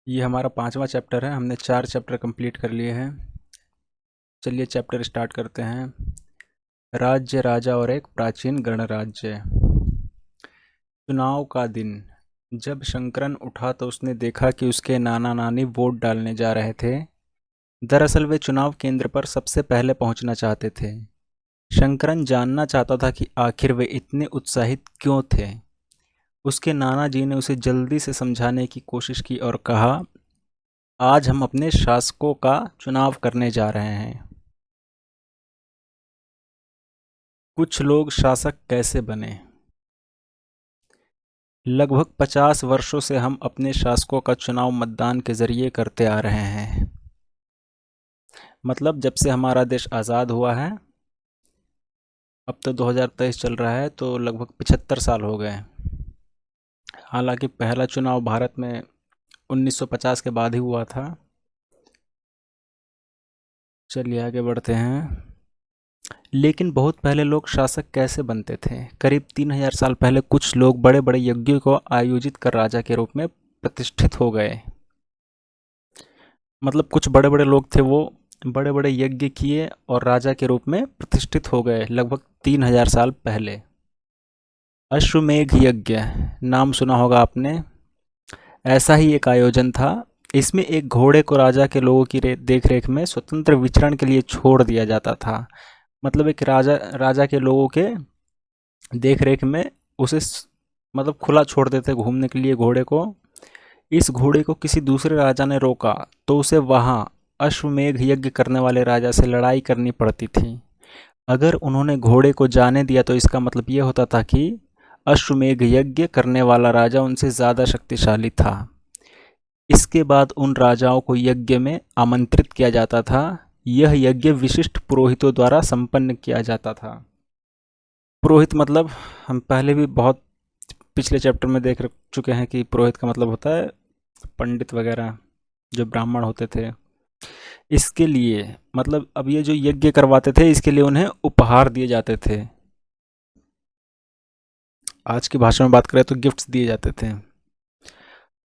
ये हमारा 5वां चैप्टर है। हमने 4 चैप्टर कंप्लीट कर लिए हैं। चलिए चैप्टर स्टार्ट करते हैं। राज्य, राजा और एक प्राचीन गणराज्य। चुनाव का दिन। जब शंकरन उठा तो उसने देखा कि उसके नाना नानी वोट डालने जा रहे थे। दरअसल वे चुनाव केंद्र पर सबसे पहले पहुंचना चाहते थे। शंकरन जानना चाहता था कि आखिर वे इतने उत्साहित क्यों थे। उसके नाना जी ने उसे जल्दी से समझाने की कोशिश की और कहा, आज हम अपने शासकों का चुनाव करने जा रहे हैं। कुछ लोग शासक कैसे बने। लगभग 50 वर्षों से हम अपने शासकों का चुनाव मतदान के जरिए करते आ रहे हैं। मतलब जब से हमारा देश आज़ाद हुआ है, अब तो 2023 चल रहा है, तो लगभग 75 साल हो गए। हालांकि पहला चुनाव भारत में 1950 के बाद ही हुआ था। चलिए आगे बढ़ते हैं। लेकिन बहुत पहले लोग शासक कैसे बनते थे। करीब 3000 साल पहले कुछ लोग बड़े बड़े यज्ञों को आयोजित कर राजा के रूप में प्रतिष्ठित हो गए। मतलब कुछ बड़े बड़े लोग थे, वो बड़े बड़े यज्ञ किए और राजा के रूप में प्रतिष्ठित हो गए लगभग 3000 साल पहले। अश्वमेध यज्ञ नाम सुना होगा आपने। ऐसा ही एक आयोजन था। इसमें एक घोड़े को राजा के लोगों की देख रेख में स्वतंत्र विचरण के लिए छोड़ दिया जाता था। मतलब एक राजा राजा के लोगों के देख रेख में उसे मतलब खुला छोड़ देते घूमने के लिए घोड़े को। इस घोड़े को किसी दूसरे राजा ने रोका तो उसे वहां अश्वमेध यज्ञ करने वाले राजा से लड़ाई करनी पड़ती थी। अगर उन्होंने घोड़े को जाने दिया तो इसका मतलब ये होता था कि अश्वमेध यज्ञ करने वाला राजा उनसे ज़्यादा शक्तिशाली था। इसके बाद उन राजाओं को यज्ञ में आमंत्रित किया जाता था। यह यज्ञ विशिष्ट पुरोहितों द्वारा संपन्न किया जाता था। पुरोहित मतलब हम पहले भी बहुत पिछले चैप्टर में देख चुके हैं कि पुरोहित का मतलब होता है पंडित वगैरह, जो ब्राह्मण होते थे। इसके लिए मतलब अब ये जो यज्ञ करवाते थे इसके लिए उन्हें उपहार दिए जाते थे। आज की भाषा में बात करें तो गिफ्ट्स दिए जाते थे।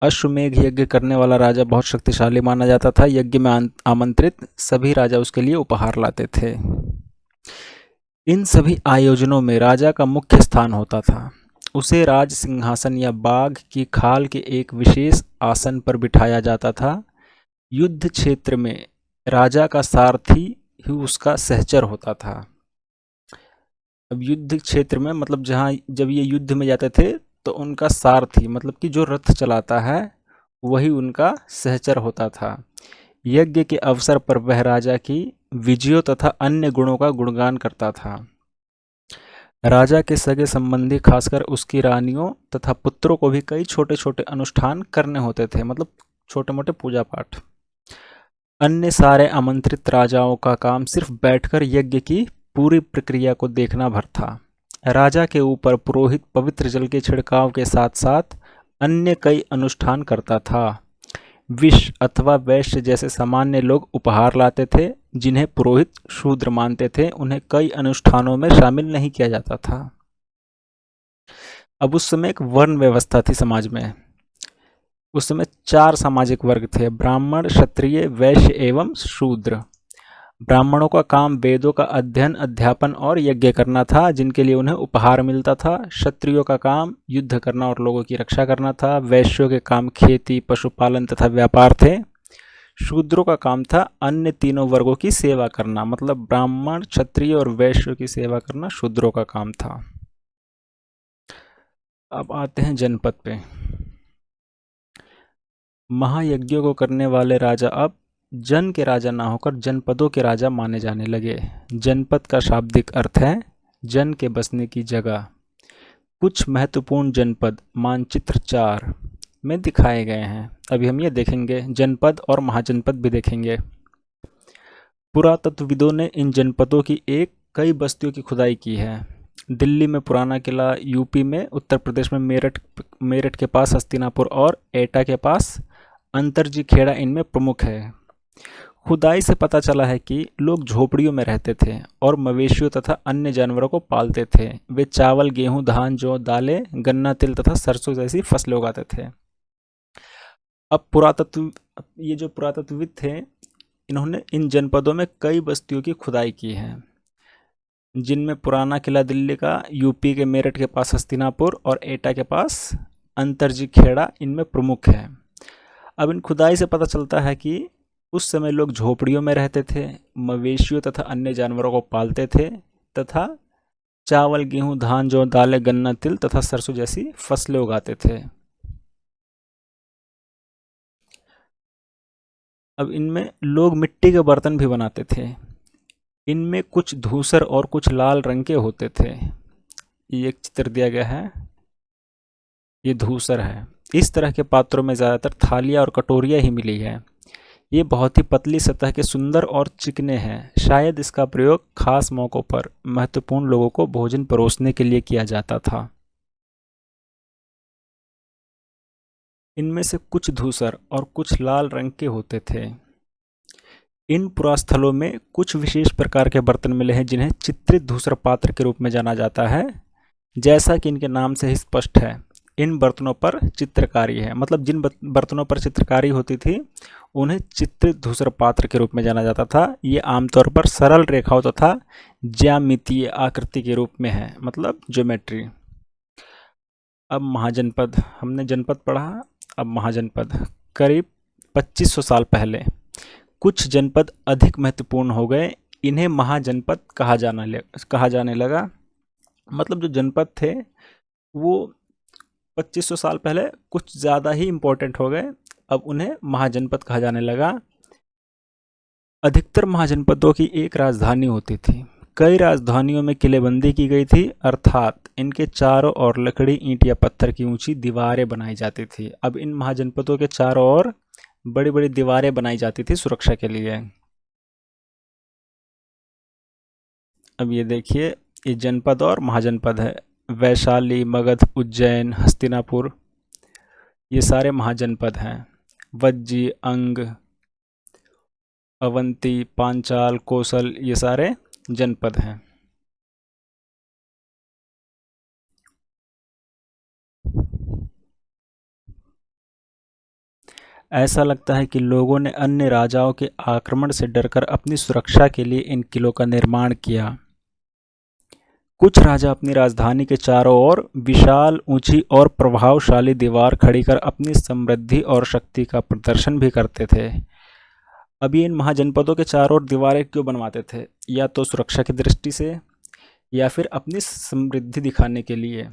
अश्वमेध यज्ञ करने वाला राजा बहुत शक्तिशाली माना जाता था। यज्ञ में आमंत्रित सभी राजा उसके लिए उपहार लाते थे। इन सभी आयोजनों में राजा का मुख्य स्थान होता था। उसे राज सिंहासन या बाघ की खाल के एक विशेष आसन पर बिठाया जाता था। युद्ध क्षेत्र में राजा का सारथी ही उसका सहचर होता था। अब युद्ध क्षेत्र में मतलब जहाँ जब ये युद्ध में जाते थे तो उनका सारथी मतलब कि जो रथ चलाता है वही उनका सहचर होता था। यज्ञ के अवसर पर वह राजा की विजयों तथा अन्य गुणों का गुणगान करता था। राजा के सगे संबंधी खासकर उसकी रानियों तथा पुत्रों को भी कई छोटे छोटे अनुष्ठान करने होते थे, मतलब छोटे मोटे पूजा पाठ। अन्य सारे आमंत्रित राजाओं का काम सिर्फ बैठकर यज्ञ की पूरी प्रक्रिया को देखना भर था। राजा के ऊपर पुरोहित पवित्र जल के छिड़काव के साथ साथ अन्य कई अनुष्ठान करता था। विष अथवा वैश्य जैसे सामान्य लोग उपहार लाते थे, जिन्हें पुरोहित शूद्र मानते थे। उन्हें कई अनुष्ठानों में शामिल नहीं किया जाता था। अब उस समय एक वर्ण व्यवस्था थी समाज में। उस समय 4 सामाजिक वर्ग थे, ब्राह्मण, क्षत्रिय, वैश्य एवं शूद्र। ब्राह्मणों का काम वेदों का अध्ययन, अध्यापन और यज्ञ करना था, जिनके लिए उन्हें उपहार मिलता था। क्षत्रियों का काम युद्ध करना और लोगों की रक्षा करना था। वैश्यों के काम खेती, पशुपालन तथा व्यापार थे। शूद्रों का काम था अन्य तीनों वर्गों की सेवा करना, मतलब ब्राह्मण, क्षत्रिय और वैश्यों की सेवा करना शूद्रों का काम था। अब आते हैं जनपद पे। महायज्ञों को करने वाले राजा अब जन के राजा ना होकर जनपदों के राजा माने जाने लगे। जनपद का शाब्दिक अर्थ है जन के बसने की जगह। कुछ महत्वपूर्ण जनपद मानचित्र 4 में दिखाए गए हैं। अभी हम ये देखेंगे, जनपद और महाजनपद भी देखेंगे। पुरातत्वविदों ने इन जनपदों की एक कई बस्तियों की खुदाई की है। दिल्ली में पुराना किला, यूपी में, उत्तर प्रदेश में मेरठ मेरठ के पास हस्तिनापुर और एटा के पास अंतरजी खेड़ा इनमें प्रमुख है। खुदाई से पता चला है कि लोग झोपड़ियों में रहते थे और मवेशियों तथा अन्य जानवरों को पालते थे। वे चावल, गेहूं, धान, जौ, दालें, गन्ना, तिल तथा सरसों जैसी फसलें उगाते थे। अब ये जो पुरातत्वविद थे, इन्होंने इन जनपदों में कई बस्तियों की खुदाई की है, जिनमें पुराना किला दिल्ली का, यूपी के मेरठ के पास हस्तिनापुर और एटा के पास अंतरजी खेड़ा इनमें प्रमुख है। अब इन खुदाई से पता चलता है कि उस समय लोग झोपड़ियों में रहते थे, मवेशियों तथा अन्य जानवरों को पालते थे तथा चावल, गेहूं, धान, जौ, दालें, गन्ना, तिल तथा सरसों जैसी फसलें उगाते थे। अब इनमें लोग मिट्टी के बर्तन भी बनाते थे। इनमें कुछ धूसर और कुछ लाल रंग के होते थे। ये एक चित्र दिया गया है, ये धूसर है। इस तरह के पात्रों में ज़्यादातर थालियाँ और कटोरियाँ ही मिली है। ये बहुत ही पतली सतह के, सुंदर और चिकने हैं। शायद इसका प्रयोग खास मौक़ों पर महत्वपूर्ण लोगों को भोजन परोसने के लिए किया जाता था। इनमें से कुछ धूसर और कुछ लाल रंग के होते थे। इन पुरास्थलों में कुछ विशेष प्रकार के बर्तन मिले हैं जिन्हें चित्रित धूसर पात्र के रूप में जाना जाता है। जैसा कि इनके नाम से ही स्पष्ट है, इन बर्तनों पर चित्रकारी है। मतलब जिन बर्तनों पर चित्रकारी होती थी उन्हें चित्रित धूसर पात्र के रूप में जाना जाता था। ये आमतौर पर सरल रेखाओं तथा ज्यामितीय आकृति के रूप में है, मतलब ज्योमेट्री। अब महाजनपद, हमने जनपद पढ़ा, अब महाजनपद। करीब 2500 साल पहले कुछ जनपद अधिक महत्वपूर्ण हो गए। इन्हें महाजनपद कहा जाने लगा। मतलब जो जनपद थे वो 2500 साल पहले कुछ ज़्यादा ही इम्पोर्टेंट हो गए, अब उन्हें महाजनपद कहा जाने लगा। अधिकतर महाजनपदों की एक राजधानी होती थी। कई राजधानियों में किलेबंदी की गई थी, अर्थात इनके चारों ओर लकड़ी, ईंट या पत्थर की ऊंची दीवारें बनाई जाती थी। अब इन महाजनपदों के चारों ओर बड़ी बड़ी दीवारें बनाई जाती थी सुरक्षा के लिए। अब ये देखिए, ये जनपद और महाजनपद है। वैशाली, मगध, उज्जैन, हस्तिनापुर, ये सारे महाजनपद हैं। वज्जी, अंग, अवंती, पांचाल, कौशल, ये सारे जनपद हैं। ऐसा लगता है कि लोगों ने अन्य राजाओं के आक्रमण से डरकर अपनी सुरक्षा के लिए इन किलों का निर्माण किया। कुछ राजा अपनी राजधानी के चारों ओर विशाल, ऊंची और प्रभावशाली दीवार खड़ी कर अपनी समृद्धि और शक्ति का प्रदर्शन भी करते थे। अभी इन महाजनपदों के चारों ओर दीवारें क्यों बनवाते थे? या तो सुरक्षा की दृष्टि से, या फिर अपनी समृद्धि दिखाने के लिए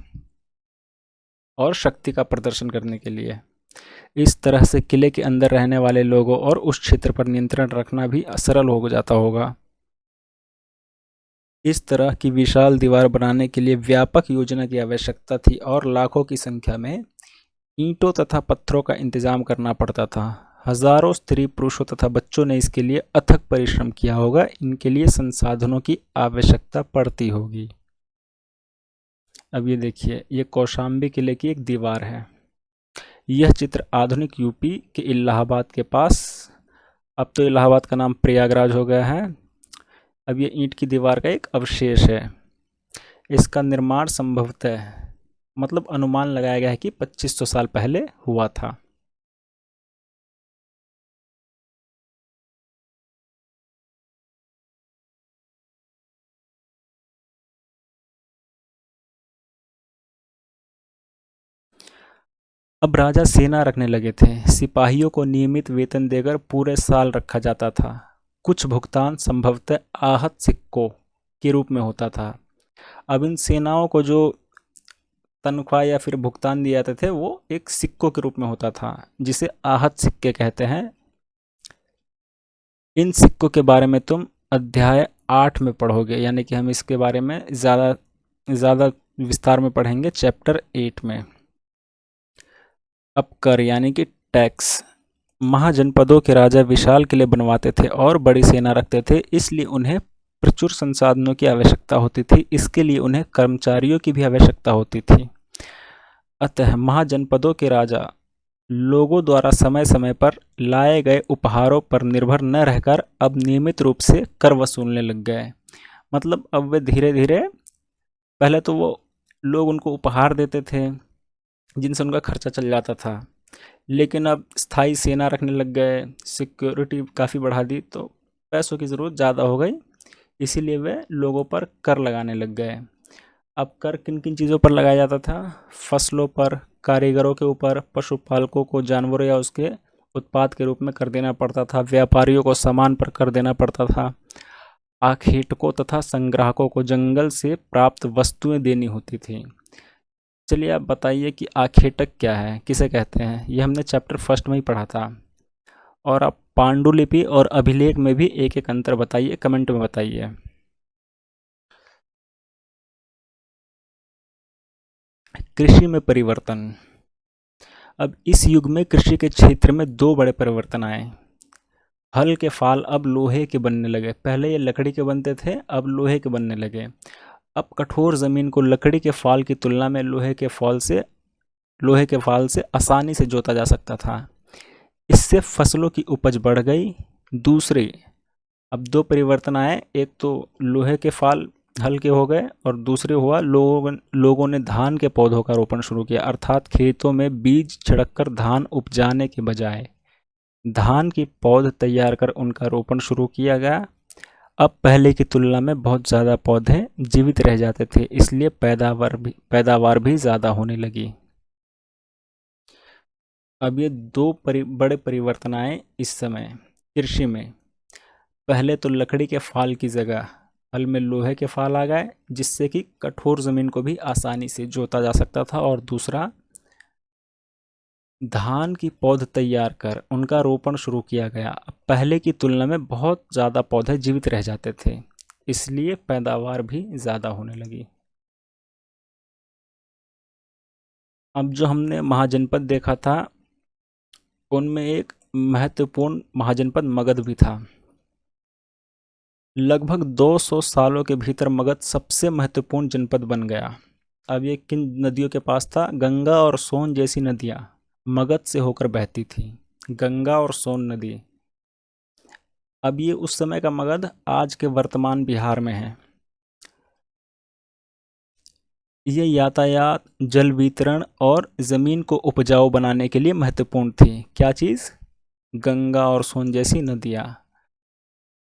और शक्ति का प्रदर्शन करने के लिए। इस तरह से किले के अंदर रहने वाले लोगों और उस क्षेत्र पर नियंत्रण रखना भी सरल हो जाता होगा। इस तरह की विशाल दीवार बनाने के लिए व्यापक योजना की आवश्यकता थी और लाखों की संख्या में ईंटों तथा पत्थरों का इंतजाम करना पड़ता था। हजारों स्त्री, पुरुषों तथा बच्चों ने इसके लिए अथक परिश्रम किया होगा। इनके लिए संसाधनों की आवश्यकता पड़ती होगी। अब ये देखिए, ये कौशाम्बी किले की एक दीवार है। यह चित्र आधुनिक यूपी के इलाहाबाद के पास, अब तो इलाहाबाद का नाम प्रयागराज हो गया है। अब ये ईंट की दीवार का एक अवशेष है। इसका निर्माण संभवतः, मतलब अनुमान लगाया गया है कि 2500 साल पहले हुआ था। अब राजा सेना रखने लगे थे। सिपाहियों को नियमित वेतन देकर पूरे साल रखा जाता था। कुछ भुगतान संभवतः आहत सिक्कों के रूप में होता था। अब इन सेनाओं को जो तनख्वाह या फिर भुगतान दिए जाते थे वो एक सिक्कों के रूप में होता था, जिसे आहत सिक्के कहते हैं। इन सिक्कों के बारे में तुम अध्याय 8 में पढ़ोगे, यानी कि हम इसके बारे में ज़्यादा विस्तार में पढ़ेंगे चैप्टर 8 में। अब कर, यानी कि टैक्स। महाजनपदों के राजा विशाल किले बनवाते थे और बड़ी सेना रखते थे, इसलिए उन्हें प्रचुर संसाधनों की आवश्यकता होती थी। इसके लिए उन्हें कर्मचारियों की भी आवश्यकता होती थी। अतः महाजनपदों के राजा लोगों द्वारा समय समय पर लाए गए उपहारों पर निर्भर न रहकर अब नियमित रूप से कर वसूलने लग गए। मतलब अब वे धीरे धीरे, पहले तो वो लोग उनको उपहार देते थे जिनसे उनका खर्चा चल जाता था, लेकिन अब स्थायी सेना रखने लग गए, सिक्योरिटी काफ़ी बढ़ा दी, तो पैसों की ज़रूरत ज़्यादा हो गई, इसीलिए वे लोगों पर कर लगाने लग गए। अब कर किन किन चीज़ों पर लगाया जाता था? फसलों पर, कारीगरों के ऊपर, पशुपालकों को जानवरों या उसके उत्पाद के रूप में कर देना पड़ता था, व्यापारियों को सामान पर कर देना पड़ता था, आखेटकों तथा संग्राहकों को जंगल से प्राप्त वस्तुएं देनी होती थी। चलिए आप बताइए कि आखेटक क्या है, किसे कहते हैं? ये हमने चैप्टर फर्स्ट में ही पढ़ा था। और आप पांडुलिपि और अभिलेख में भी एक एक अंतर बताइए, कमेंट में बताइए। कृषि में परिवर्तन। अब इस युग में कृषि के क्षेत्र में दो बड़े परिवर्तन आए। हल के फाल अब लोहे के बनने लगे, पहले ये लकड़ी के बनते थे, अब लोहे के बनने लगे। अब कठोर जमीन को लकड़ी के फाल की तुलना में लोहे के फाल से आसानी से जोता जा सकता था। इससे फसलों की उपज बढ़ गई। दूसरे, अब दो परिवर्तन आए, एक तो लोहे के फाल हल्के हो गए और दूसरे हुआ लोगों ने धान के पौधों का रोपण शुरू किया, अर्थात खेतों में बीज छिड़ककर धान उपजाने के बजाय धान की पौध तैयार कर उनका रोपण शुरू किया गया। अब पहले की तुलना में बहुत ज़्यादा पौधे जीवित रह जाते थे, इसलिए पैदावार भी ज़्यादा होने लगी। अब ये दो बड़े परिवर्तन आए इस समय कृषि में। पहले तो लकड़ी के फाल की जगह हल में लोहे के फाल आ गए, जिससे कि कठोर ज़मीन को भी आसानी से जोता जा सकता था। और दूसरा, धान की पौध तैयार कर उनका रोपण शुरू किया गया। अब पहले की तुलना में बहुत ज़्यादा पौधे जीवित रह जाते थे, इसलिए पैदावार भी ज़्यादा होने लगी। अब जो हमने महाजनपद देखा था, उनमें एक महत्वपूर्ण महाजनपद मगध भी था। लगभग 200 सालों के भीतर मगध सबसे महत्वपूर्ण जनपद बन गया। अब ये किन नदियों के पास था? गंगा और सोन जैसी नदियाँ मगध से होकर बहती थी। गंगा और सोन नदी। अब ये उस समय का मगध आज के वर्तमान बिहार में है। ये यातायात, जल वितरण और ज़मीन को उपजाऊ बनाने के लिए महत्वपूर्ण थी। क्या चीज़? गंगा और सोन जैसी नदियाँ।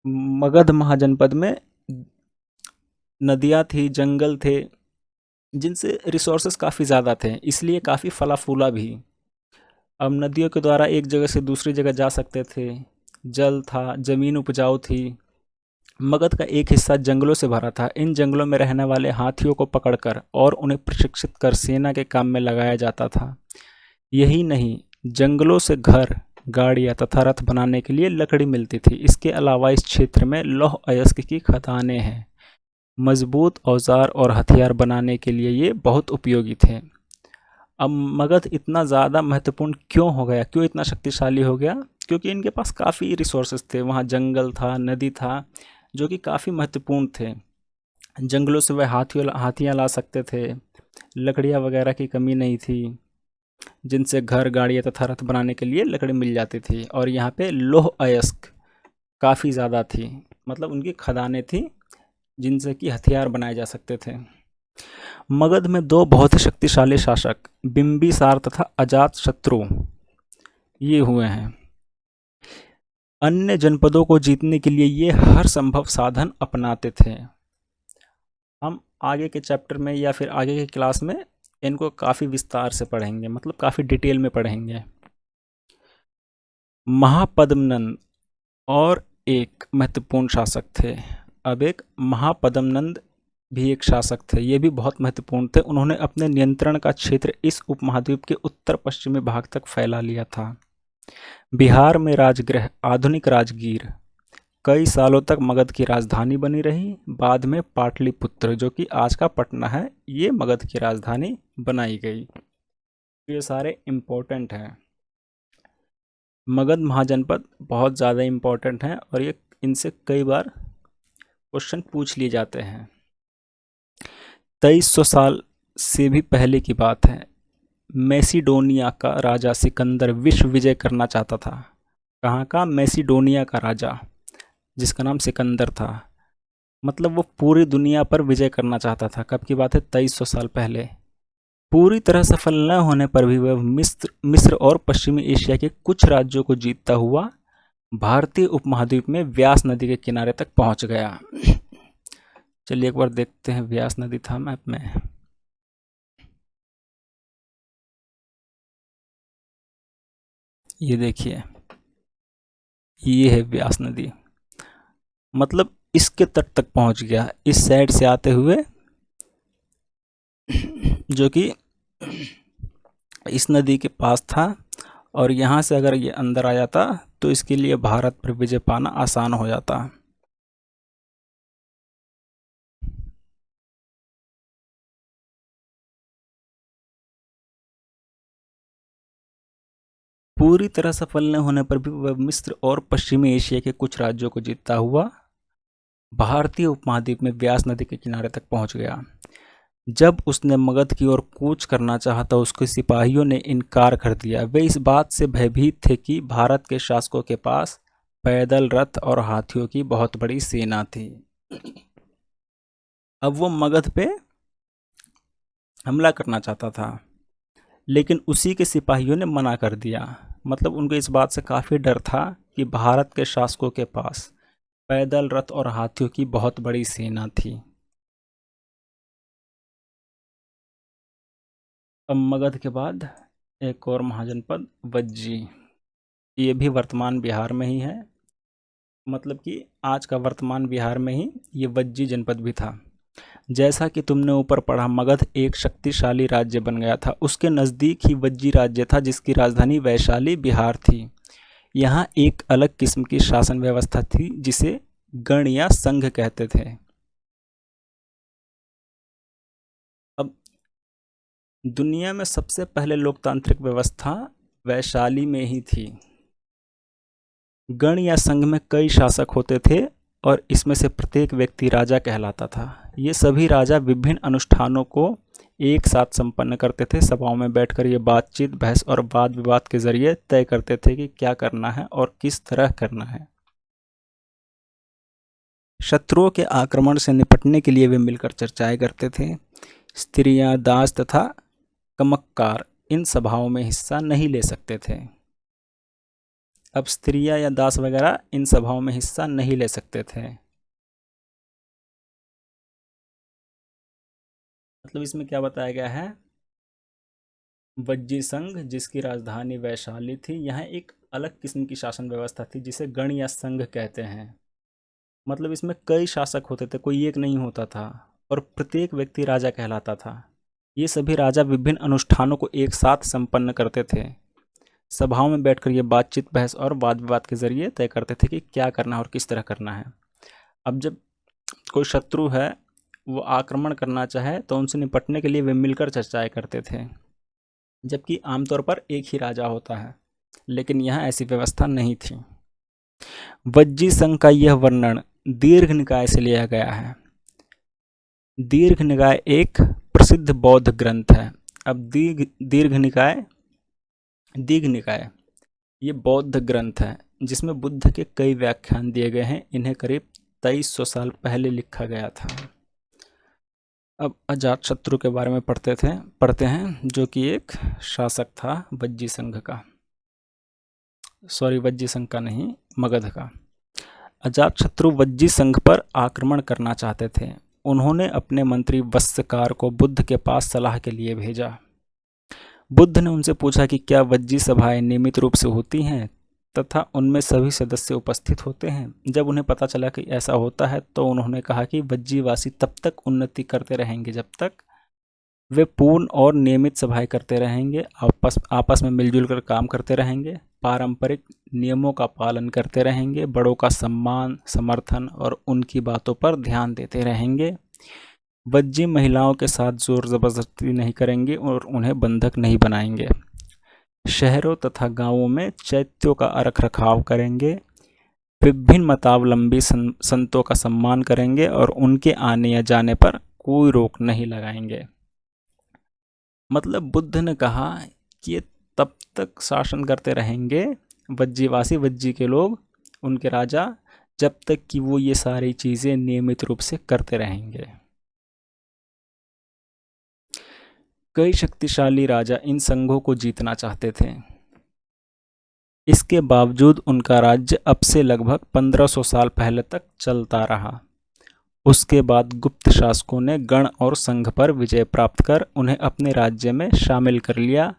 मगध महाजनपद में नदियाँ थी, जंगल थे, जिनसे रिसोर्सेस काफ़ी ज़्यादा थे, इसलिए काफ़ी फला फूला भी। अब नदियों के द्वारा एक जगह से दूसरी जगह जा सकते थे, जल था, ज़मीन उपजाऊ थी। मगध का एक हिस्सा जंगलों से भरा था। इन जंगलों में रहने वाले हाथियों को पकड़कर और उन्हें प्रशिक्षित कर सेना के काम में लगाया जाता था। यही नहीं, जंगलों से घर, गाड़ियाँ तथा रथ बनाने के लिए लकड़ी मिलती थी। इसके अलावा इस क्षेत्र में लौह अयस्क की खदानें हैं। मजबूत औजार और हथियार बनाने के लिए ये बहुत उपयोगी थे। अब मगध इतना ज़्यादा महत्वपूर्ण क्यों हो गया, क्यों इतना शक्तिशाली हो गया? क्योंकि इनके पास काफ़ी रिसोर्सेज थे। वहाँ जंगल था, नदी था, जो कि काफ़ी महत्वपूर्ण थे। जंगलों से वह हाथियाँ ला सकते थे, लकड़ियाँ वगैरह की कमी नहीं थी, जिनसे घर, गाड़ियाँ तथा रथ बनाने के लिए लकड़ी मिल जाती थी। और यहाँ पे लौह अयस्क काफ़ी ज़्यादा थी, मतलब उनकी खदानें थी जिनसे कि हथियार बनाए जा सकते थे। मगध में दो बहुत ही शक्तिशाली शासक, बिंबिसार तथा अजातशत्रु, ये हुए हैं। अन्य जनपदों को जीतने के लिए ये हर संभव साधन अपनाते थे। हम आगे के चैप्टर में या फिर आगे के क्लास में इनको काफ़ी विस्तार से पढ़ेंगे, मतलब काफ़ी डिटेल में पढ़ेंगे। महापद्मनंद और एक महत्वपूर्ण शासक थे। अब एक महापद्मनंद भी एक शासक थे, ये भी बहुत महत्वपूर्ण थे। उन्होंने अपने नियंत्रण का क्षेत्र इस उपमहाद्वीप के उत्तर पश्चिमी भाग तक फैला लिया था। बिहार में राजगृह, आधुनिक राजगीर, कई सालों तक मगध की राजधानी बनी रही। बाद में पाटलिपुत्र, जो कि आज का पटना है, ये मगध की राजधानी बनाई गई। ये सारे इम्पोर्टेंट हैं। मगध महाजनपद बहुत ज़्यादा इम्पोर्टेंट हैं और ये इनसे कई बार क्वेश्चन पूछ लिए जाते हैं। 2300 साल से भी पहले की बात है। मैसिडोनिया का राजा सिकंदर विश्व विजय करना चाहता था। कहाँ का? मैसिडोनिया का राजा, जिसका नाम सिकंदर था। मतलब वो पूरी दुनिया पर विजय करना चाहता था। कब की बात है? 2300 साल पहले। पूरी तरह सफल न होने पर भी वह मिस्र और पश्चिमी एशिया के कुछ राज्यों को जीतता हुआ भारतीय उपमहाद्वीप में व्यास नदी के किनारे तक पहुंच गया। चलिए एक बार देखते हैं, व्यास नदी था मैप में। ये देखिए, ये है व्यास नदी, मतलब इसके तट तक पहुंच गया, इस साइड से आते हुए, जो कि इस नदी के पास था, और यहाँ से अगर ये अंदर आ जाता तो इसके लिए भारत पर विजय पाना आसान हो जाता। पूरी तरह सफल न होने पर भी वह मिस्र और पश्चिमी एशिया के कुछ राज्यों को जीतता हुआ भारतीय उपमहाद्वीप में व्यास नदी के किनारे तक पहुंच गया। जब उसने मगध की ओर कूच करना चाहा तो उसके सिपाहियों ने इनकार कर दिया। वे इस बात से भयभीत थे कि भारत के शासकों के पास पैदल रथ और हाथियों की बहुत बड़ी सेना थी। अब वो मगध पे हमला करना चाहता था, लेकिन उसी के सिपाहियों ने मना कर दिया। मतलब उनको इस बात से काफ़ी डर था कि भारत के शासकों के पास पैदल रथ और हाथियों की बहुत बड़ी सेना थी। अब मगध के बाद एक और महाजनपद वज्जी, ये भी वर्तमान बिहार में ही है। मतलब कि आज का वर्तमान बिहार में ही ये वज्जी जनपद भी था। जैसा कि तुमने ऊपर पढ़ा, मगध एक शक्तिशाली राज्य बन गया था। उसके नज़दीक ही वज्जी राज्य था, जिसकी राजधानी वैशाली बिहार थी। यहाँ एक अलग किस्म की शासन व्यवस्था थी, जिसे गण या संघ कहते थे। अब दुनिया में सबसे पहले लोकतांत्रिक व्यवस्था वैशाली में ही थी। गण या संघ में कई शासक होते थे और इसमें से प्रत्येक व्यक्ति राजा कहलाता था। ये सभी राजा विभिन्न अनुष्ठानों को एक साथ संपन्न करते थे। सभाओं में बैठकर ये बातचीत, बहस और वाद विवाद के जरिए तय करते थे कि क्या करना है और किस तरह करना है। शत्रुओं के आक्रमण से निपटने के लिए वे मिलकर चर्चाएं करते थे। स्त्रियां, दास तथा कमक्कार इन सभाओं में हिस्सा नहीं ले सकते थे। अब स्त्रियां या दास वगैरह इन सभाओं में हिस्सा नहीं ले सकते थे। मतलब इसमें क्या बताया गया है, वज्जी संघ जिसकी राजधानी वैशाली थी, यहाँ एक अलग किस्म की शासन व्यवस्था थी जिसे गण या संघ कहते हैं। मतलब इसमें कई शासक होते थे, कोई एक नहीं होता था, और प्रत्येक व्यक्ति राजा कहलाता था। ये सभी राजा विभिन्न अनुष्ठानों को एक साथ संपन्न करते थे। सभाओं में बैठकर ये बातचीत, बहस और वाद विवाद के जरिए तय करते थे कि क्या करना है और किस तरह करना है। अब जब कोई शत्रु है वो आक्रमण करना चाहे तो उनसे निपटने के लिए वे मिलकर चर्चाएं करते थे, जबकि आमतौर पर एक ही राजा होता है, लेकिन यहाँ ऐसी व्यवस्था नहीं थी। वज्जी संघ का यह वर्णन दीर्घ निकाय से लिया गया है। दीर्घ निकाय एक प्रसिद्ध बौद्ध ग्रंथ है। अब दीर्घ निकाय ये बौद्ध ग्रंथ है जिसमें बुद्ध के कई व्याख्यान दिए गए हैं। इन्हें करीब 2300 साल पहले लिखा गया था। अब अजातशत्रु के बारे में पढ़ते हैं, जो कि एक शासक था वज्जी संघ का, वज्जी संघ का नहीं, मगध का। अजातशत्रु वज्जी संघ पर आक्रमण करना चाहते थे। उन्होंने अपने मंत्री वत्सकार को बुद्ध के पास सलाह के लिए भेजा। बुद्ध ने उनसे पूछा कि क्या वज्जी सभाएं नियमित रूप से होती हैं तथा उनमें सभी सदस्य उपस्थित होते हैं। जब उन्हें पता चला कि ऐसा होता है तो उन्होंने कहा कि वज्जीवासी तब तक उन्नति करते रहेंगे जब तक वे पूर्ण और नियमित सभाएं करते रहेंगे, आपस में मिलजुल कर काम करते रहेंगे, पारंपरिक नियमों का पालन करते रहेंगे, बड़ों का सम्मान, समर्थन और उनकी बातों पर ध्यान देते रहेंगे। वज्जी महिलाओं के साथ जोर ज़बरदस्ती नहीं करेंगे और उन्हें बंधक नहीं बनाएंगे। शहरों तथा गांवों में चैत्यों का रख रखाव करेंगे। विभिन्न मतावलंबी संतों का सम्मान करेंगे और उनके आने या जाने पर कोई रोक नहीं लगाएंगे। मतलब बुद्ध ने कहा कि ये तब तक शासन करते रहेंगे वज्जीवासी, वज्जी के लोग, उनके राजा, जब तक कि वो ये सारी चीज़ें नियमित रूप से करते रहेंगे। कई शक्तिशाली राजा इन संघों को जीतना चाहते थे। इसके बावजूद उनका राज्य अब से लगभग 1500 साल पहले तक चलता रहा। उसके बाद गुप्त शासकों ने गण और संघ पर विजय प्राप्त कर उन्हें अपने राज्य में शामिल कर लिया।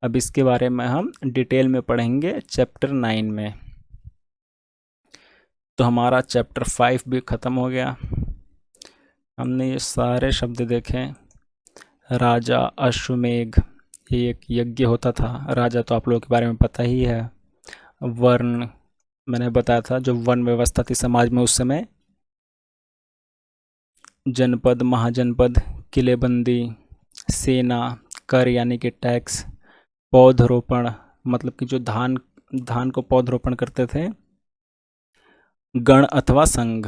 अब इसके बारे में हम डिटेल में पढ़ेंगे चैप्टर 9 में। तो हमारा चैप्टर 5 भी ख़त्म हो गया। हमने ये सारे शब्द देखे। राजा अश्वमेघ, ये एक यज्ञ होता था। राजा तो आप लोगों के बारे में पता ही है। वर्ण मैंने बताया था, जो वर्ण व्यवस्था थी समाज में उस समय। जनपद, महाजनपद, किलेबंदी, सेना, कर यानी कि टैक्स, पौधरोपण मतलब कि जो धान को पौधरोपण करते थे, गण अथवा संघ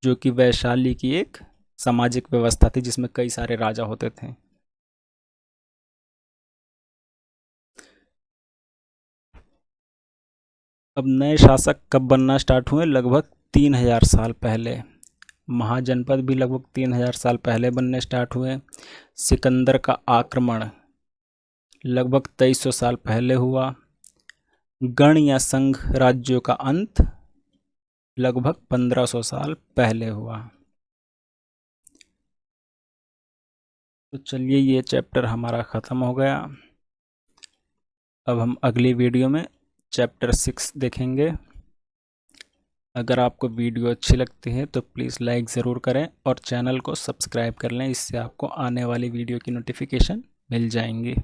जो कि वैशाली की एक सामाजिक व्यवस्था थी जिसमें कई सारे राजा होते थे। अब नए शासक कब बनना स्टार्ट हुए? लगभग 3000 साल पहले। महाजनपद भी लगभग 3000 साल पहले बनने स्टार्ट हुए। सिकंदर का आक्रमण लगभग 2300 साल पहले हुआ। गण या संघ राज्यों का अंत लगभग 1500 साल पहले हुआ। तो चलिए, ये चैप्टर हमारा ख़त्म हो गया। अब हम अगली वीडियो में चैप्टर 6 देखेंगे। अगर आपको वीडियो अच्छी लगती है तो प्लीज़ लाइक ज़रूर करें और चैनल को सब्सक्राइब कर लें, इससे आपको आने वाली वीडियो की नोटिफिकेशन मिल जाएंगी।